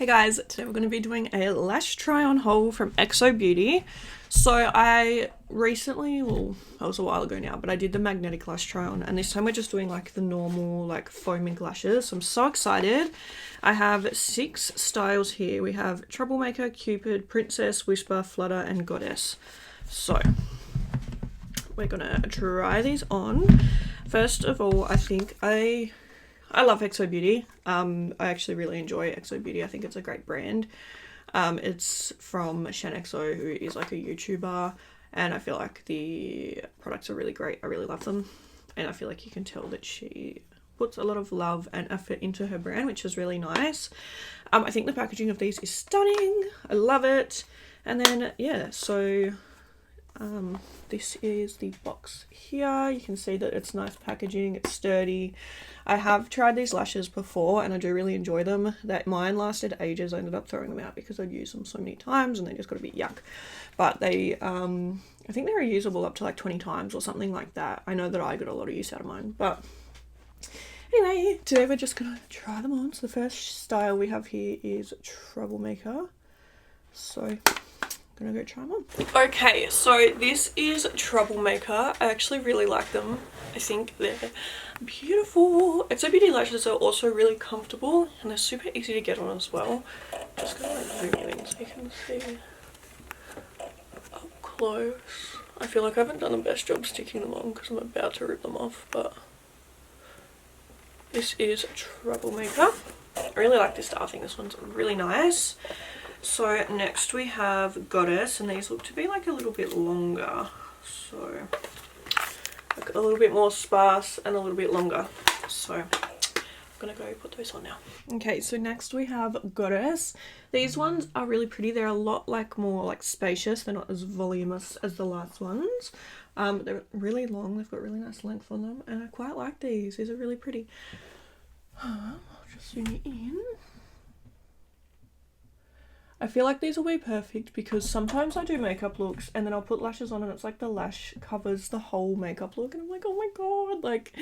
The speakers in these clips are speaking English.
Hey guys, today we're going to be doing a lash try on haul from Xobeauty. So I recently, well, that was a while ago now, but I did the magnetic lash try on, and this time we're just doing like the normal like faux mink lashes. So I'm so excited. I have 6 styles here. We have Troublemaker, Cupid, Princess, Whisper, Flutter, and Goddess. So we're gonna try these on. First of all, I think I love Xobeauty. I actually really enjoy Xobeauty. I think it's a great brand. It's from XO, who is like a YouTuber, and I feel like the products are really great. I really love them, and I feel like you can tell that she puts a lot of love and effort into her brand, which is really nice. I think the packaging of these is stunning. I love it. And then yeah, so this is the box here. You can see that it's nice packaging, it's sturdy. I have tried these lashes before and I do really enjoy them. That mine lasted ages. I ended up throwing them out because I'd used them so many times and they just got a bit yuck. But they I think they're reusable up to like 20 times or something like that. I know that I got a lot of use out of mine. But anyway, today we're just gonna try them on. So the first style we have here is Troublemaker. So I'm gonna go try them on. Okay, so this is Troublemaker. I actually really like them. I think they're beautiful. Xobeauty lashes are also really comfortable and they're super easy to get on as well. Just gonna like zoom in so you can see up close. I feel like I haven't done the best job sticking them on because I'm about to rip them off, but this is Troublemaker. I really like this style. I think this one's really nice. So next we have Goddess, and these look to be like a little bit longer, so like a little bit more sparse and a little bit longer. So I'm gonna go put those on now. Okay, so next we have Goddess. These ones are really pretty. They're a lot like more like spacious. They're not as voluminous as the last ones. They're really long. They've got really nice length on them, and I quite like these. These are really pretty. I'll just zoom it in. I feel like these will be perfect because sometimes I do makeup looks and then I'll put lashes on and it's like the lash covers the whole makeup look and I'm like, oh my god, like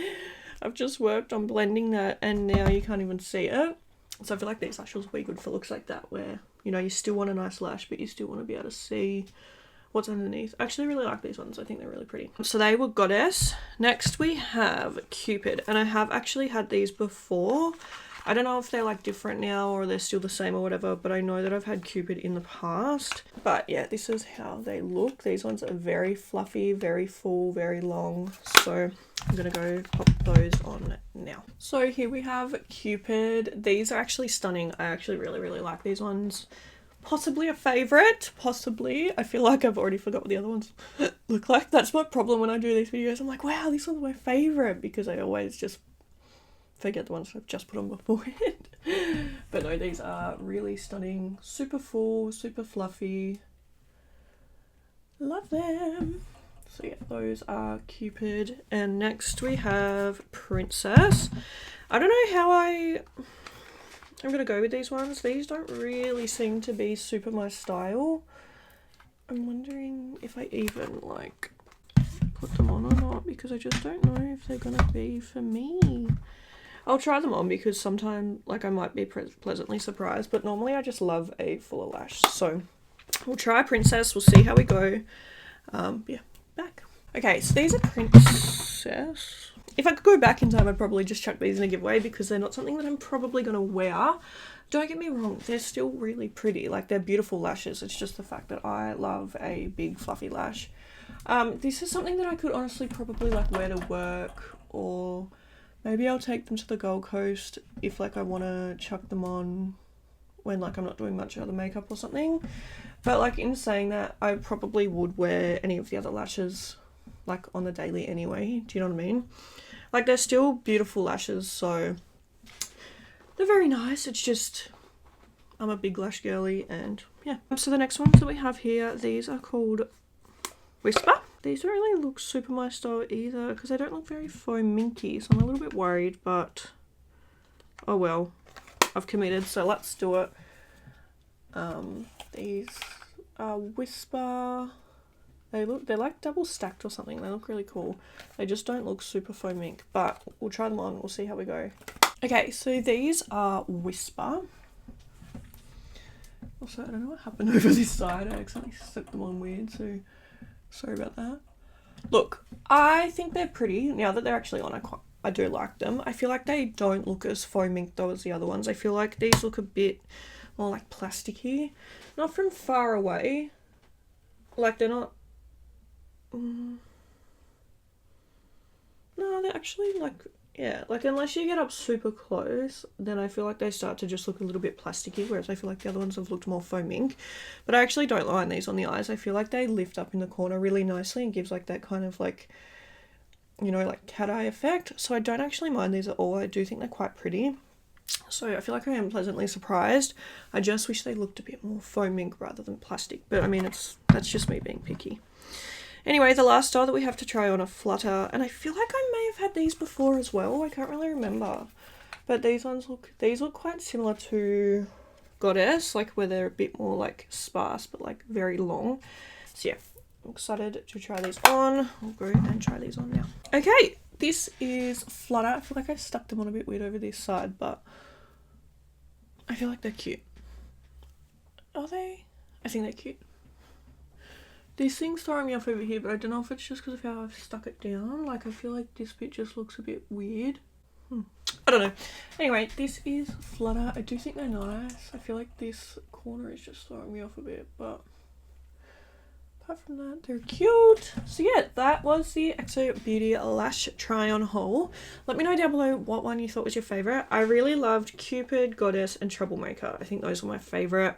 I've just worked on blending that and now you can't even see it. So I feel like these lashes will be good for looks like that where, you know, you still want a nice lash but you still want to be able to see what's underneath. I actually really like these ones. I think they're really pretty. So they were Goddess. Next we have Cupid, and I have actually had these before. I don't know if they're like different now or they're still the same or whatever, but I know that I've had Cupid in the past. But yeah, this is how they look. These ones are very fluffy, very full, very long. So I'm gonna go pop those on now. So here we have Cupid. These are actually stunning. I actually really like these ones. Possibly a favorite, possibly. I feel like I've already forgot what the other ones look like. That's my problem when I do these videos. I'm like, wow, this one's my favorite, because I always just forget the ones I've just put on beforehand. But no, these are really stunning, super full, super fluffy. Love them. So yeah, those are Cupid. And next we have Princess. I don't know how I'm gonna go with these ones. These don't really seem to be super my style. I'm wondering if I even like put them on or not, because I just don't know if they're gonna be for me. I'll try them on because sometimes like I might be pleasantly surprised, but normally I just love a fuller lash. So we'll try Princess, we'll see how we go. Yeah, back. Okay, so these are Princess. If I could go back in time, I'd probably just chuck these in a giveaway because they're not something that I'm probably going to wear. Don't get me wrong, they're still really pretty. Like, they're beautiful lashes. It's just the fact that I love a big fluffy lash. This is something that I could honestly probably like wear to work, or maybe I'll take them to the Gold Coast if like I want to chuck them on when like I'm not doing much other makeup or something. But like in saying that, I probably would wear any of the other lashes like on the daily anyway. Do you know what I mean? Like, they're still beautiful lashes, so they're very nice. It's just I'm a big lash girly, and yeah. So the next ones that we have here, these are called Whisper. These don't really look super my style either because they don't look very faux minky, so I'm a little bit worried, but oh well, I've committed, so let's do it. These are Whisper. They're like double stacked or something. They look really cool. They just don't look super faux mink, but we'll try them on. We'll see how we go. Okay, so these are Whisper. Also, I don't know what happened over this side. I accidentally stuck them on weird, so sorry about that. Look, I think they're pretty. Now that they're actually on, I do like them. I feel like they don't look as faux mink though as the other ones. I feel like these look a bit more like plasticky. Not from far away. Like they're not... no, they're actually like... Yeah, like unless you get up super close, then I feel like they start to just look a little bit plasticky, whereas I feel like the other ones have looked more faux mink. But I actually don't mind these on the eyes. I feel like they lift up in the corner really nicely and gives like that kind of like, you know, like cat eye effect. So I don't actually mind these at all. I do think they're quite pretty. So I feel like I am pleasantly surprised. I just wish they looked a bit more faux mink rather than plastic. But I mean, that's just me being picky. Anyway, the last style that we have to try on are Flutter, and I feel like I may have had these before as well. I can't really remember, but these look quite similar to Goddess, like where they're a bit more like sparse but like very long. So yeah, I'm excited to try these on. I'll go and try these on now. Okay, this is Flutter. I feel like I stuck them on a bit weird over this side, but I feel like they're cute. Are they? I think they're cute. This thing's throwing me off over here, but I don't know if it's just because of how I've stuck it down. Like, I feel like this bit just looks a bit weird. I don't know. Anyway, this is Flutter. I do think they're nice. I feel like this corner is just throwing me off a bit, but apart from that, they're cute. So yeah, that was the Xobeauty Lash try-on haul. Let me know down below what one you thought was your favourite. I really loved Cupid, Goddess, and Troublemaker. I think those were my favourite.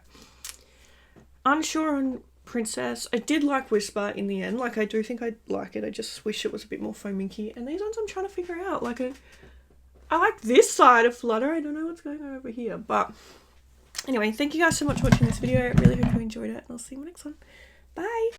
Unsure on Princess. I did like Whisper in the end. Like, I do think I'd like it. I just wish it was a bit more faux minky. And these ones I'm trying to figure out. Like, I like this side of Flutter. I don't know what's going on over here. But anyway, thank you guys so much for watching this video. I really hope you enjoyed it. And I'll see you in the next one. Bye!